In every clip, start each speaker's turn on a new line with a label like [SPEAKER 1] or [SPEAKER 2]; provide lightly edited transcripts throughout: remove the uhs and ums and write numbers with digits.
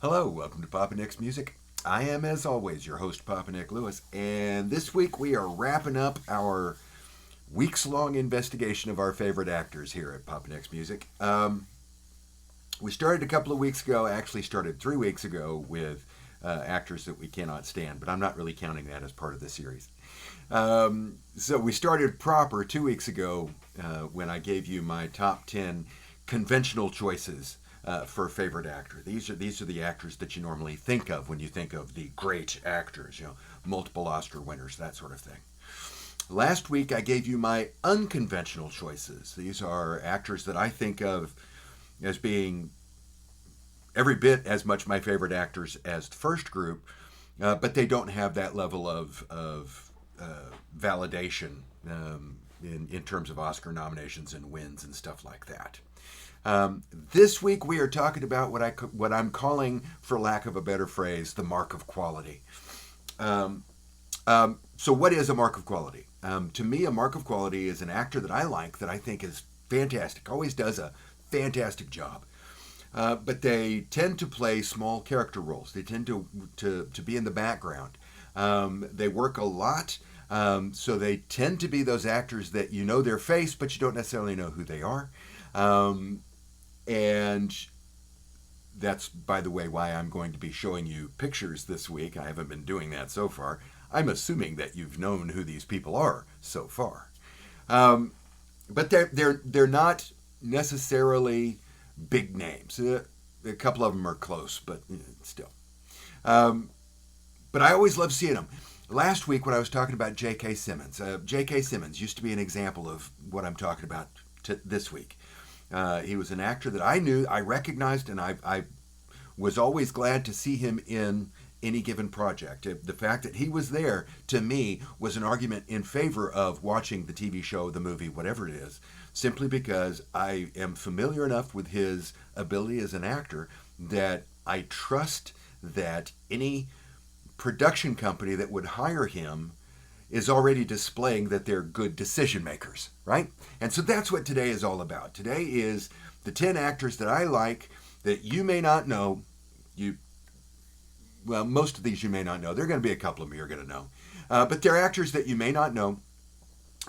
[SPEAKER 1] Hello, welcome to Papa Nick's Music. I am, as always, your host, Papa Nick Lewis, and this week we are wrapping up our weeks long investigation of our favorite actors here at Papa Nick's Music. We started a couple of weeks ago, actually, started 3 weeks ago with actors that we cannot stand, but I'm not really counting that as part of the series. So we started proper 2 weeks ago when I gave you my top 10 conventional choices for favorite actor. These are the actors that you normally think of when you think of the great actors, multiple Oscar winners, that sort of thing. Last week I gave you my unconventional choices. These are actors that I think of as being every bit as much my favorite actors as the first group, but they don't have that level of validation in terms of Oscar nominations and wins and stuff like that. This week we are talking about what I'm calling, for lack of a better phrase, the mark of quality. So what is a mark of quality? To me, a mark of quality is an actor that I like, that I think is fantastic, always does a fantastic job. But they tend to play small character roles. They tend to be in the background. They work a lot, so they tend to be those actors that you know their face, but you don't necessarily know who they are. And that's, by the way, why I'm going to be showing you pictures this week. I haven't been doing that so far. I'm assuming that you've known who these people are so far. But they're not necessarily big names. A couple of them are close, but still. But I always love seeing them. Last week when I was talking about J.K. Simmons, J.K. Simmons used to be an example of what I'm talking about this week. He was an actor that I knew, I recognized, and I was always glad to see him in any given project. The fact that he was there, to me, was an argument in favor of watching the TV show, the movie, whatever it is, simply because I am familiar enough with his ability as an actor that I trust that any production company that would hire him is already displaying that they're good decision makers, right? And so that's what today is all about. Today is the 10 actors that I like that you may not know. Well, most of these you may not know. There are going to be a couple of them you're going to know. But they're actors that you may not know,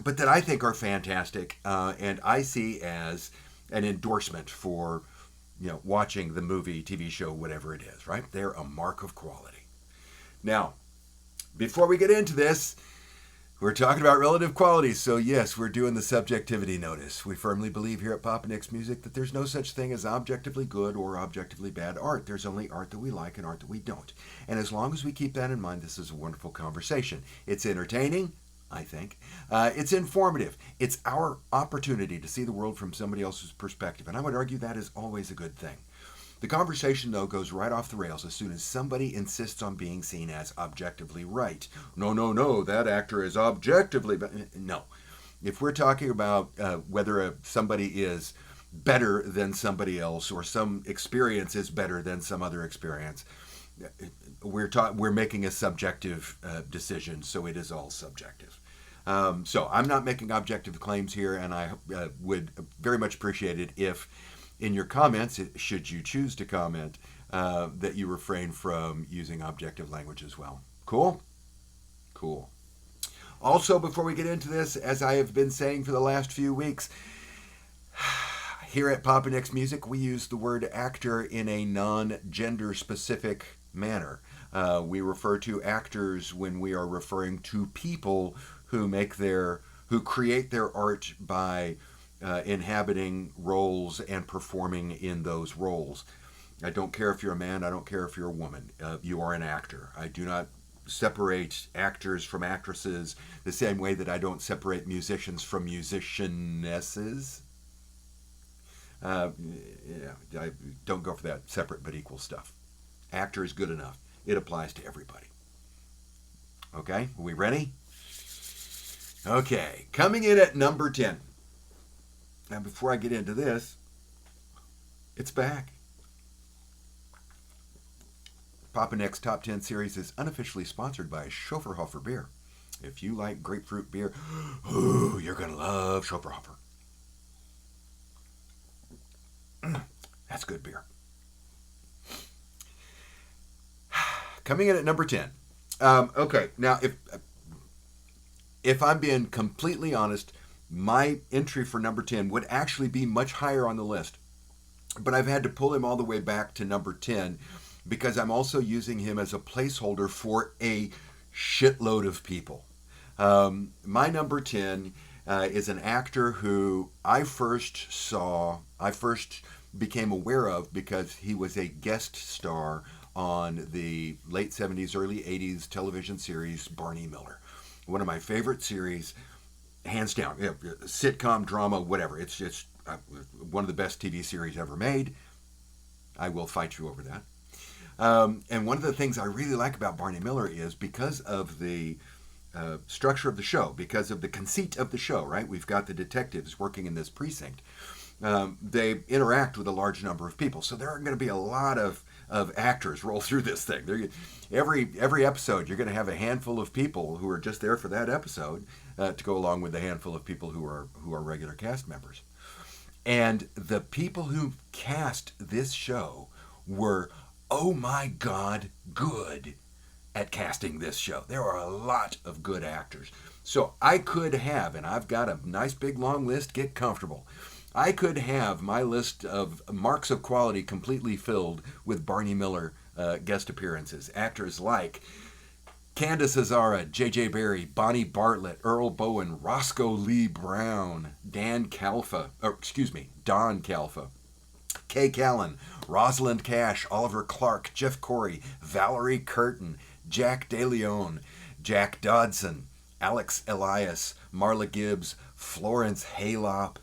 [SPEAKER 1] but that I think are fantastic, and I see as an endorsement for watching the movie, TV show, whatever it is, right? They're a mark of quality. Now, before we get into this, we're talking about relative qualities, so yes, we're doing the subjectivity notice. We firmly believe here at Papa Nick's Music that there's no such thing as objectively good or objectively bad art. There's only art that we like and art that we don't. And as long as we keep that in mind, this is a wonderful conversation. It's entertaining, I think. It's informative. It's our opportunity to see the world from somebody else's perspective, and I would argue that is always a good thing. The conversation, though, goes right off the rails as soon as somebody insists on being seen as objectively right. No, that actor is objectively... No. If we're talking about whether somebody is better than somebody else or some experience is better than some other experience, we're making a subjective decision, so it is all subjective. So I'm not making objective claims here, and I would very much appreciate it if in your comments, should you choose to comment, that you refrain from using objective language as well. Cool? Cool. Also, before we get into this, as I have been saying for the last few weeks, here at Papa Nick's Music, we use the word actor in a non-gender specific manner. We refer to actors when we are referring to people who create their art by inhabiting roles and performing in those roles. I don't care if you're a man, I don't care if you're a woman. You are an actor. I do not separate actors from actresses the same way that I don't separate musicians from musicianesses. I don't go for that separate but equal stuff. Actor is good enough. It applies to everybody. Okay, are we ready? Okay, coming in at number 10. Now, before I get into this, it's back. Papa Nick's Top 10 series is unofficially sponsored by Schoferhofer Beer. If you like grapefruit beer, ooh, you're going to love Schoferhofer. That's good beer. Coming in at number 10. Okay, now if I'm being completely honest, my entry for number 10 would actually be much higher on the list. But I've had to pull him all the way back to number 10 because I'm also using him as a placeholder for a shitload of people. My number 10 is an actor who I first became aware of because he was a guest star on the late 70s, early 80s television series Barney Miller. One of my favorite series, hands down. Sitcom, drama, whatever. It's just one of the best TV series ever made. I will fight you over that. And one of the things I really like about Barney Miller is because of the structure of the show, because of the conceit of the show, right? We've got the detectives working in this precinct. They interact with a large number of people. So there are going to be a lot of actors roll through this thing. Every episode, you're going to have a handful of people who are just there for that episode to go along with the handful of people who are regular cast members. And the people who cast this show were, oh my God, good at casting this show. There are a lot of good actors. So I could have, and I've got a nice big long list, get comfortable. I could have my list of marks of quality completely filled with Barney Miller guest appearances. Actors like Candace Azara, J.J. Barry, Bonnie Bartlett, Earl Bowen, Roscoe Lee Brown, Don Calfa, Kay Callan, Rosalind Cash, Oliver Clark, Jeff Corey, Valerie Curtin, Jack DeLeon, Jack Dodson, Alex Elias, Marla Gibbs, Florence Haylop,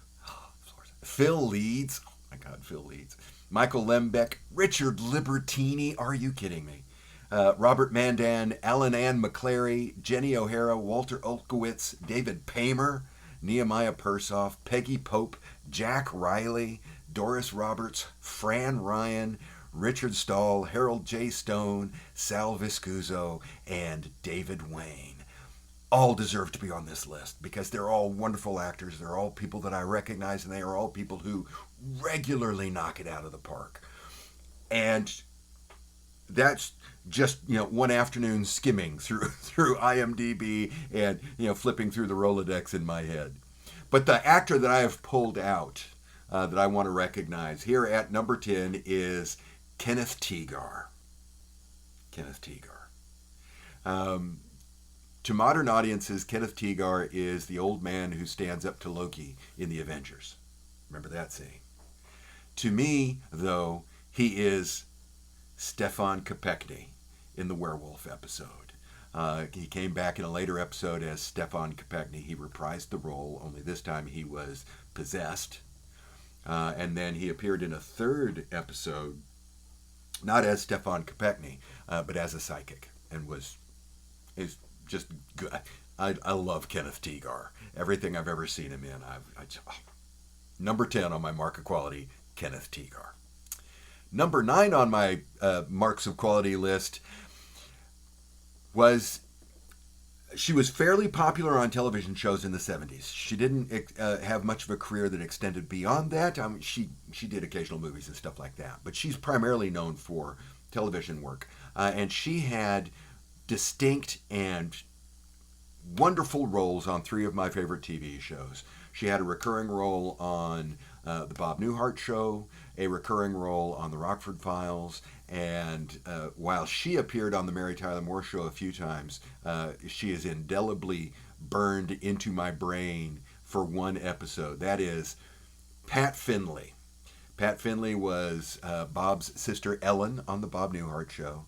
[SPEAKER 1] Phil Leeds, oh my God, Phil Leeds, Michael Lembeck, Richard Libertini, are you kidding me? Robert Mandan, Alan Ann McClary, Jenny O'Hara, Walter Olkowitz, David Paymer, Nehemiah Persoff, Peggy Pope, Jack Riley, Doris Roberts, Fran Ryan, Richard Stahl, Harold J. Stone, Sal Viscuso, and David Wayne. All deserve to be on this list because they're all wonderful actors. They're all people that I recognize, and they are all people who regularly knock it out of the park. And that's just one afternoon skimming through IMDb and flipping through the Rolodex in my head. But the actor that I have pulled out that I want to recognize here at number 10 is Kenneth Teagar. Kenneth Teagar. To modern audiences, Kenneth Teagar is the old man who stands up to Loki in the Avengers. Remember that scene? To me, though, he is Stefan Kopechne in the werewolf episode. He came back in a later episode as Stefan Kopechne. He reprised the role, only this time he was possessed. And then he appeared in a third episode, not as Stefan Kopechne, but as a psychic, and is just good. I love Kenneth Teagar. Everything I've ever seen him in, number 10 on my mark of quality, Kenneth Teagar. Number 9 on my marks of quality list she was fairly popular on television shows in the 70s. She didn't have much of a career that extended beyond that. She did occasional movies and stuff like that, but she's primarily known for television work. And she had distinct and wonderful roles on 3 of my favorite TV shows. She had a recurring role on The Bob Newhart Show, a recurring role on The Rockford Files, and while she appeared on The Mary Tyler Moore Show a few times, she is indelibly burned into my brain for one episode. That is Pat Finley. Pat Finley was Bob's sister Ellen on The Bob Newhart Show,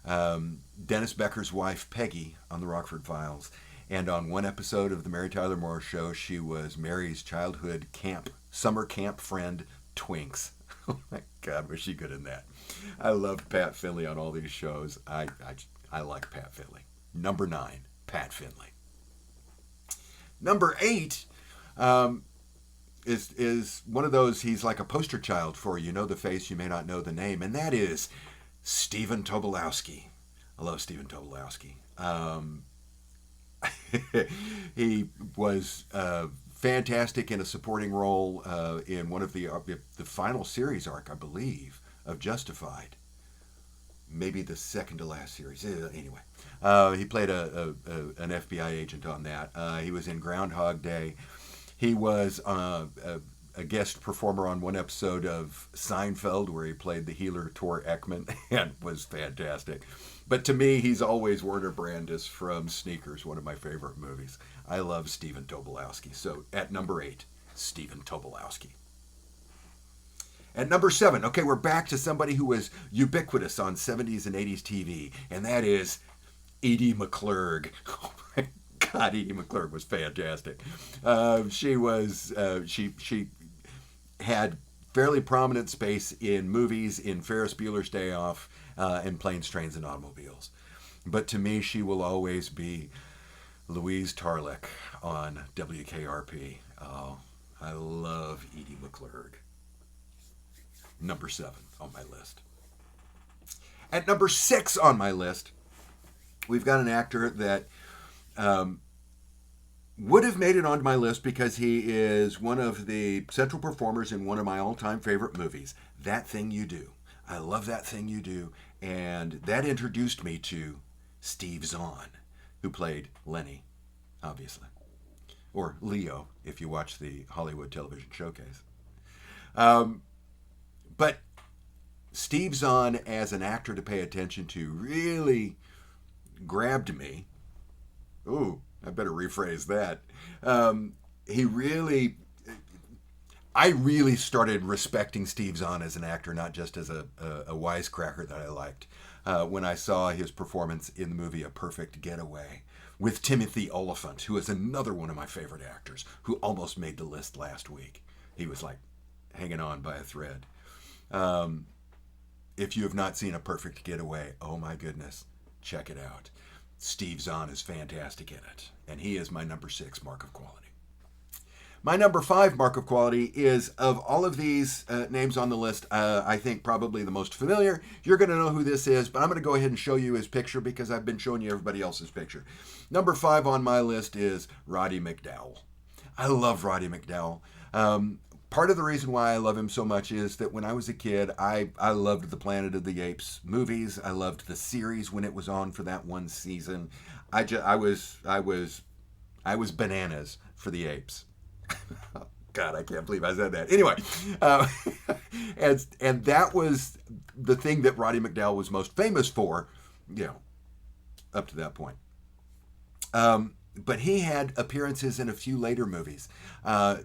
[SPEAKER 1] Dennis Becker's wife Peggy on The Rockford Files, and on one episode of The Mary Tyler Moore Show, she was Mary's childhood summer camp friend, Twinks. Oh my God, was she good in that? I loved Pat Finley on all these shows. I like Pat Finley. Number 9, Pat Finley. Number 8 is one of those, he's like a poster child for you know the face, you may not know the name, and that is Stephen Tobolowsky. I love Stephen Tobolowsky. He was fantastic in a supporting role in one of the final series arc, I believe, of Justified. maybe the second to last series. Anyway, he played an FBI agent on that. He was in Groundhog Day. He was a guest performer on one episode of Seinfeld where he played the healer Tor Ekman and was fantastic. But to me, he's always Werner Brandis from Sneakers, one of my favorite movies. I love Stephen Tobolowsky. So at number 8, Stephen Tobolowsky. At number 7, okay, we're back to somebody who was ubiquitous on 70s and 80s TV, and that is Edie McClurg. Oh my God, Edie McClurg was fantastic. She had fairly prominent space in movies, in Ferris Bueller's Day Off, and Planes, Trains, and Automobiles. But to me, she will always be Louise Tarlick on WKRP. Oh, I love Edie McClurg. Number 7 on my list. At number 6 on my list, we've got an actor that would have made it onto my list because he is one of the central performers in one of my all-time favorite movies, That Thing You Do. I love That Thing You Do, and that introduced me to Steve Zahn, who played Lenny, obviously, or Leo, if you watch the Hollywood Television Showcase. But Steve Zahn, as an actor to pay attention to, really grabbed me. Ooh, I better rephrase that. I really started respecting Steve Zahn as an actor, not just as a wisecracker that I liked, when I saw his performance in the movie A Perfect Getaway with Timothy Olyphant, who is another one of my favorite actors, who almost made the list last week. He was like hanging on by a thread. If you have not seen A Perfect Getaway, oh my goodness, check it out. Steve Zahn is fantastic in it, and he is my number 6 mark of quality. My number 5 mark of quality is, of all of these names on the list, I think probably the most familiar. You're going to know who this is, but I'm going to go ahead and show you his picture because I've been showing you everybody else's picture. Number 5 on my list is Roddy McDowall. I love Roddy McDowall. Part of the reason why I love him so much is that when I was a kid, I loved the Planet of the Apes movies. I loved the series when it was on for that one season. I was bananas for the apes. God, I can't believe I said that. Anyway, and that was the thing that Roddy McDowall was most famous for, up to that point. But he had appearances in a few later movies.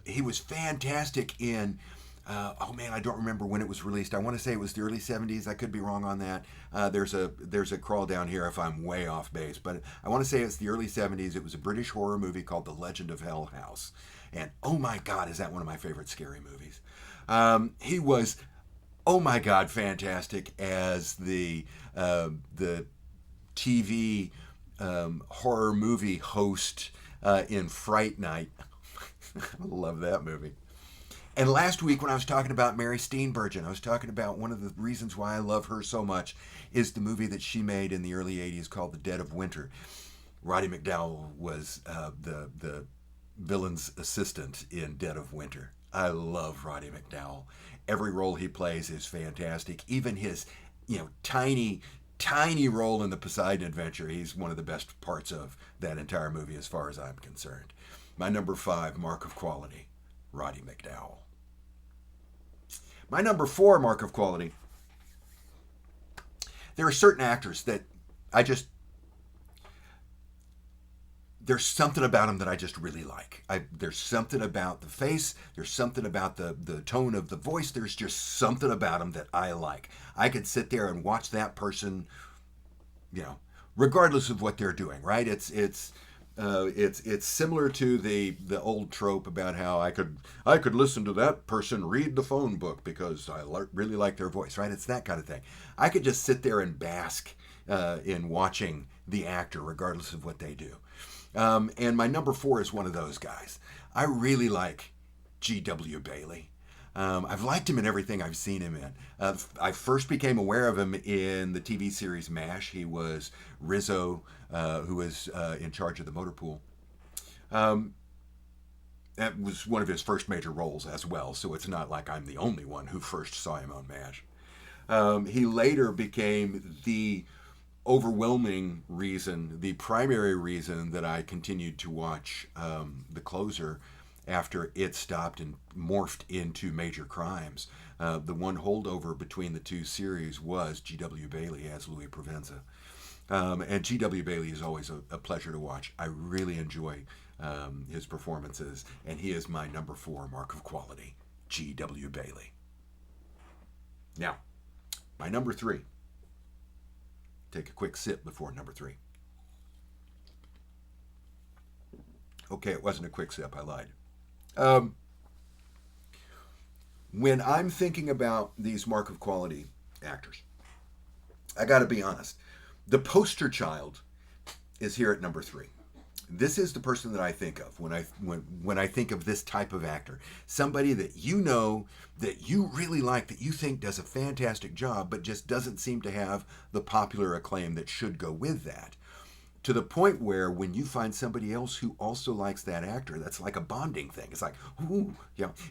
[SPEAKER 1] He was fantastic in, I don't remember when it was released. I want to say it was the early 70s. I could be wrong on that. There's a crawl down here if I'm way off base. But I want to say it's the early 70s. It was a British horror movie called The Legend of Hell House. And oh my God, is that one of my favorite scary movies. He was, oh my God, fantastic as the TV horror movie host in Fright Night. I love that movie. And last week when I was talking about Mary Steenburgen, I was talking about one of the reasons why I love her so much is the movie that she made in the early 80s called The Dead of Winter. Roddy McDowall was the villain's assistant in Dead of Winter. I love Roddy McDowall. Every role he plays is fantastic. Even his, tiny role in the Poseidon Adventure, he's one of the best parts of that entire movie as far as I'm concerned. My number 5 mark of quality, Roddy McDowall. My number 4 mark of quality, there are certain actors that there's something about them that I just really like. There's something about the face. There's something about the tone of the voice. There's just something about them that I like. I could sit there and watch that person, regardless of what they're doing, right? It's similar to the old trope about how I could listen to that person read the phone book because I really like their voice, right? It's that kind of thing. I could just sit there and bask in watching the actor regardless of what they do. And my number 4 is one of those guys. I really like G.W. Bailey. I've liked him in everything I've seen him in. I first became aware of him in the TV series MASH. He was Rizzo, who was in charge of the motor pool. That was one of his first major roles as well, so it's not like I'm the only one who first saw him on MASH. He later became the overwhelming reason, the primary reason that I continued to watch The Closer after it stopped and morphed into Major Crimes. The one holdover between the two series was G.W. Bailey as Louis Provenza. And G.W. Bailey is always a pleasure to watch. I really enjoy his performances, and he is my number 4 mark of quality, G.W. Bailey. Now, my number 3. Take a quick sip before number 3. Okay, it wasn't a quick sip, I lied. When I'm thinking about these mark of quality actors, I got to be honest. The poster child is here at number 3. This is the person that I think of when I think of this type of actor. Somebody that you know, that you really like, that you think does a fantastic job, but just doesn't seem to have the popular acclaim that should go with that. To the point where when you find somebody else who also likes that actor, that's like a bonding thing. It's like, ooh,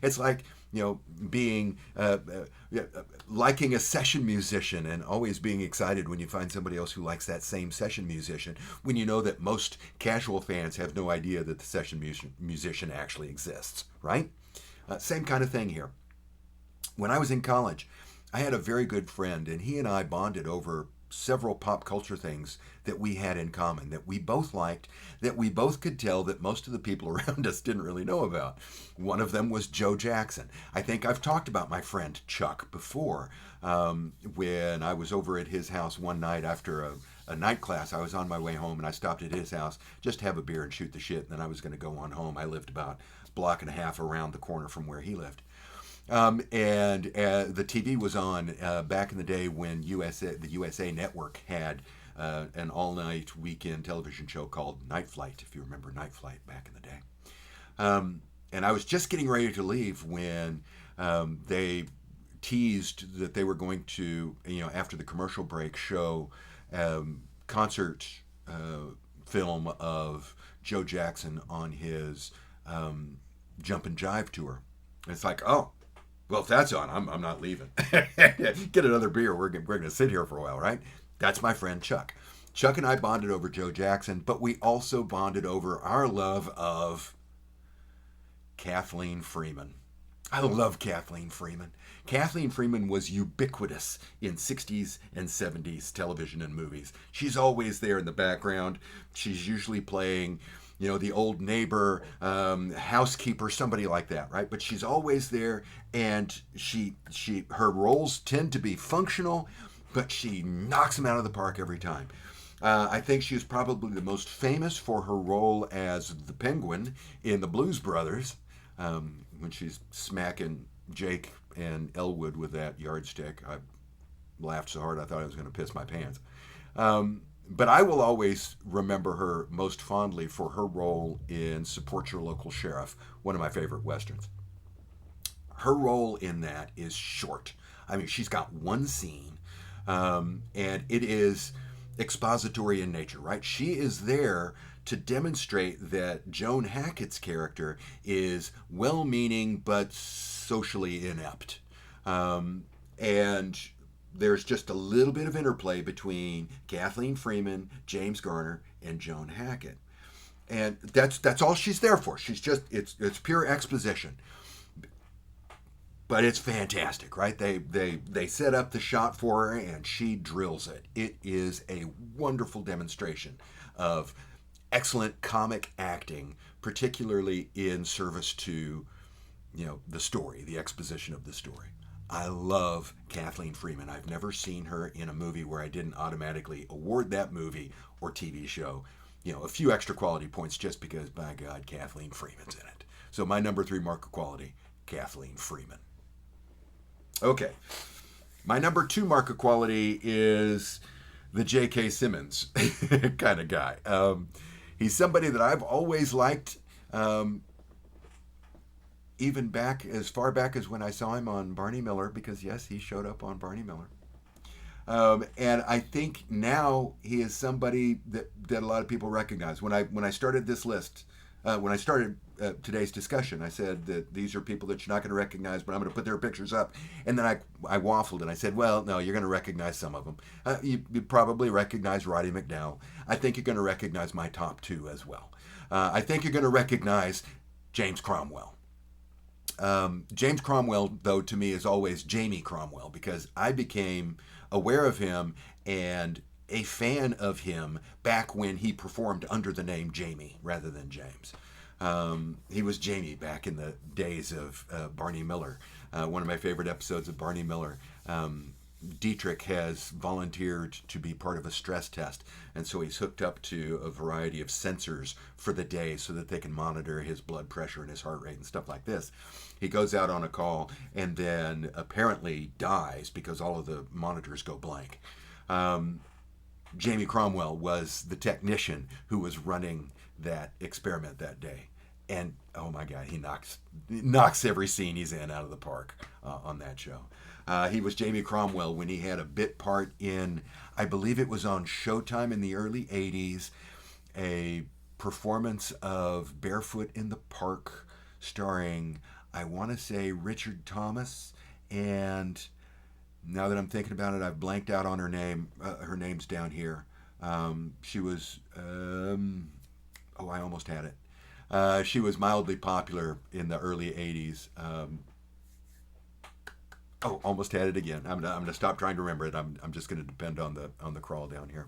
[SPEAKER 1] it's like, being liking a session musician and always being excited when you find somebody else who likes that same session musician, when you know that most casual fans have no idea that the session musician actually exists, right? Same kind of thing here. When I was in college, I had a very good friend, and he and I bonded over several pop culture things that we had in common, that we both liked, that we both could tell that most of the people around us didn't really know about. One of them was Joe Jackson. I think I've talked about my friend Chuck before. When I was over at his house one night after a night class, I was on my way home and I stopped at his house just to have a beer and shoot the shit, and then I was going to go on home. I lived about a block and a half around the corner from where he lived. And the TV was on back in the day when the USA Network had an all-night weekend television show called Night Flight, if you remember Night Flight back in the day. And I was just getting ready to leave when they teased that they were going to, after the commercial break, show concert film of Joe Jackson on his Jump and Jive tour. And it's like, oh, well, if that's on, I'm not leaving. Get another beer. We're going to sit here for a while, right? That's my friend Chuck. Chuck and I bonded over Joe Jackson, but we also bonded over our love of Kathleen Freeman. I love Kathleen Freeman. Kathleen Freeman was ubiquitous in 60s and 70s television and movies. She's always there in the background. She's usually playing the old neighbor, housekeeper, somebody like that, right? But she's always there, and her roles tend to be functional, but she knocks them out of the park every time. I think she was probably the most famous for her role as the Penguin in the Blues Brothers, when she's smacking Jake and Elwood with that yardstick. I laughed so hard I thought I was going to piss my pants. But I will always remember her most fondly for her role in Support Your Local Sheriff, one of my favorite Westerns. Her role in that is short. I mean, she's got one scene, and it is expository in nature, right? She is there to demonstrate that Joan Hackett's character is well-meaning but socially inept. And there's just a little bit of interplay between Kathleen Freeman, James Garner, and Joan Hackett. And that's all she's there for. She's just, it's pure exposition. But it's fantastic, right? They set up the shot for her and she drills it. It is a wonderful demonstration of excellent comic acting, particularly in service to, the story, the exposition of the story. I love Kathleen Freeman. I've never seen her in a movie where I didn't automatically award that movie or TV show, a few extra quality points just because, by God, Kathleen Freeman's in it. So my number 3 mark of quality, Kathleen Freeman. Okay. My number 2 mark of quality is the J.K. Simmons kind of guy. He's somebody that I've always liked, even as far back as when I saw him on Barney Miller, because yes, he showed up on Barney Miller. And I think now he is somebody that a lot of people recognize. When I started this list when I started today's discussion, I said that these are people that you're not going to recognize, but I'm going to put their pictures up. And then I waffled and I said, well, no, you're going to recognize some of them. You probably recognize Roddy McDowell. I think you're going to recognize my top two as well. I think you're going to recognize James Cromwell. James Cromwell, though, to me is always Jamie Cromwell, because I became aware of him and a fan of him back when he performed under the name Jamie rather than James. He was Jamie back in the days of Barney Miller. One of my favorite episodes of Barney Miller. Dietrich has volunteered to be part of a stress test, and so he's hooked up to a variety of sensors for the day so that they can monitor his blood pressure and his heart rate and stuff like this. He goes out on a call and then apparently dies because all of the monitors go blank. Jamie Cromwell was the technician who was running that experiment that day. And oh my God, he knocks every scene he's in out of the park on that show. He was Jamie Cromwell when he had a bit part in, I believe it was on Showtime in the early 80s, a performance of Barefoot in the Park starring, I want to say, Richard Thomas, and now that I'm thinking about it, I've blanked out on her name. Her name's down here. She was, I almost had it. She was mildly popular in the early 80s. Almost had it again. I'm going to stop trying to remember it. I'm just going to depend on the crawl down here.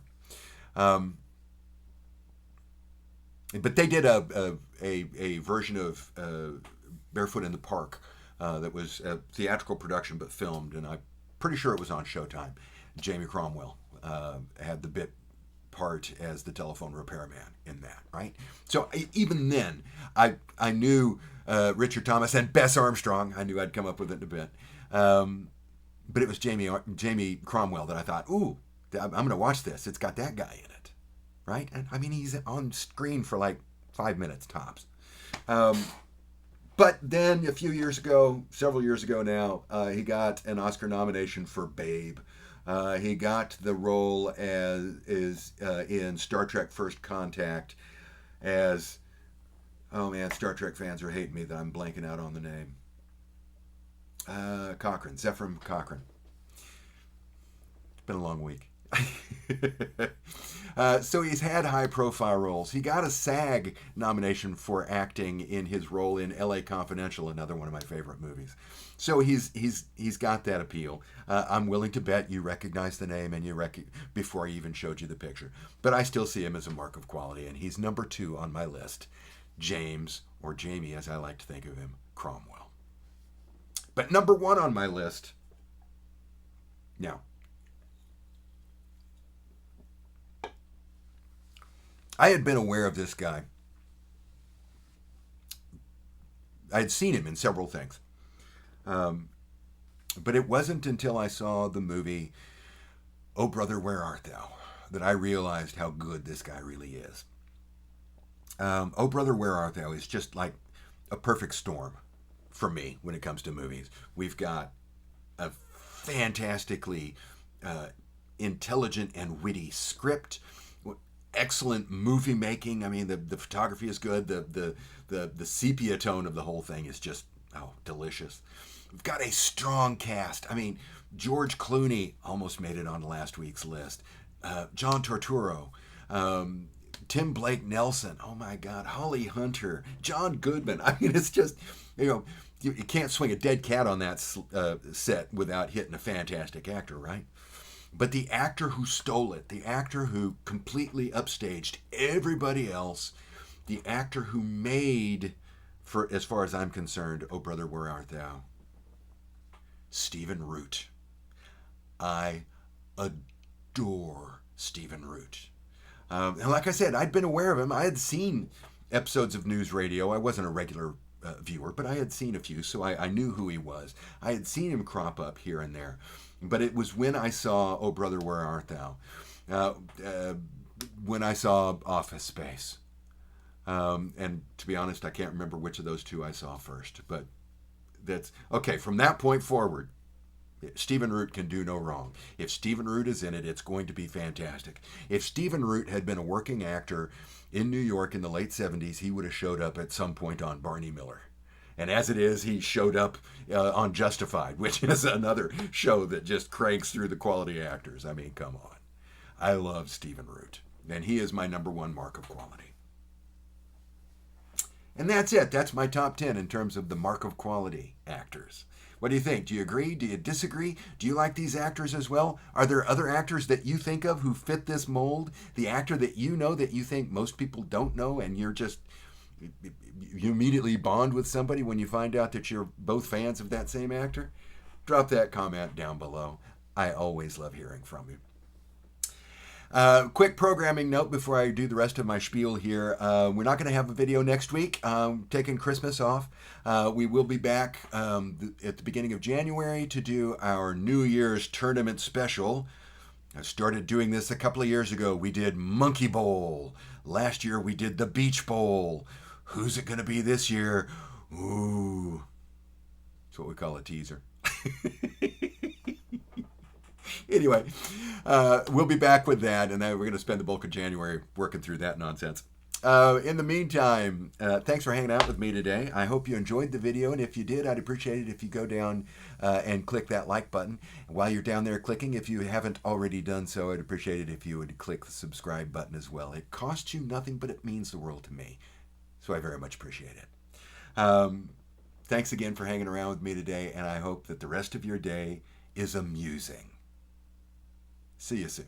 [SPEAKER 1] But they did a version of Barefoot in the Park that was a theatrical production but filmed, and I'm pretty sure it was on Showtime. Jamie Cromwell had the bit part as the telephone repairman in that, right? So even then, I knew Richard Thomas and Bess Armstrong. I knew I'd come up with it in a bit. But it was Jamie Cromwell that I thought, ooh, I'm going to watch this. It's got that guy in it, right? And I mean, he's on screen for like 5 minutes tops. But then a few years ago, several years ago now, he got an Oscar nomination for Babe. He got the role in Star Trek First Contact as, oh man, Star Trek fans are hating me that I'm blanking out on the name. Zephyr Cochrane. It's been a long week. So he's had high-profile roles. He got a SAG nomination for acting in his role in L.A. Confidential, another one of my favorite movies. So he's got that appeal. I'm willing to bet you recognize the name and before I even showed you the picture. But I still see him as a mark of quality, and he's number 2 on my list. James, or Jamie as I like to think of him, Cromwell. But number 1 on my list, now, I had been aware of this guy. I had seen him in several things. But it wasn't until I saw the movie, Oh Brother, Where Art Thou, that I realized how good this guy really is. Oh Brother, Where Art Thou is just like a perfect storm for me when it comes to movies. We've got a fantastically intelligent and witty script, excellent movie making. I mean, the photography is good. The sepia tone of the whole thing is just delicious. We've got a strong cast. I mean, George Clooney almost made it on last week's list. John Turturro, Tim Blake Nelson. Oh my God, Holly Hunter, John Goodman. I mean, it's just, you can't swing a dead cat on that set without hitting a fantastic actor, right? But the actor who stole it, the actor who completely upstaged everybody else, the actor who made, for as far as I'm concerned, Oh Brother, Where Art Thou? Stephen Root. I adore Stephen Root. And like I said, I'd been aware of him. I had seen episodes of News Radio. I wasn't a regular viewer, but I had seen a few, so I knew who he was. I had seen him crop up here and there. But it was when I saw Oh Brother, Where Art Thou? When I saw Office Space. And to be honest, I can't remember which of those two I saw first. But that's okay. From that point forward, Stephen Root can do no wrong. If Stephen Root is in it, it's going to be fantastic. If Stephen Root had been a working actor in New York in the late 70s, he would have showed up at some point on Barney Miller. And as it is, he showed up on Justified, which is another show that just cranks through the quality actors. I mean, come on. I love Stephen Root, and he is my number one mark of quality. And that's it. That's my top 10 in terms of the mark of quality actors. What do you think? Do you agree? Do you disagree? Do you like these actors as well? Are there other actors that you think of who fit this mold? The actor that you know that you think most people don't know, and you immediately bond with somebody when you find out that you're both fans of that same actor? Drop that comment down below. I always love hearing from you. Quick programming note before I do the rest of my spiel here. We're not going to have a video next week. Taking Christmas off. We will be back at the beginning of January to do our New Year's tournament special. I started doing this a couple of years ago. We did Monkey Bowl. Last year we did the Beach Bowl. Who's it going to be this year? Ooh. That's what we call a teaser. Anyway, we'll be back with that, and then we're going to spend the bulk of January working through that nonsense. In the meantime, thanks for hanging out with me today. I hope you enjoyed the video, and if you did, I'd appreciate it if you go down and click that like button. While you're down there clicking, if you haven't already done so, I'd appreciate it if you would click the subscribe button as well. It costs you nothing, but it means the world to me, so I very much appreciate it. Thanks again for hanging around with me today, and I hope that the rest of your day is amusing. See you soon.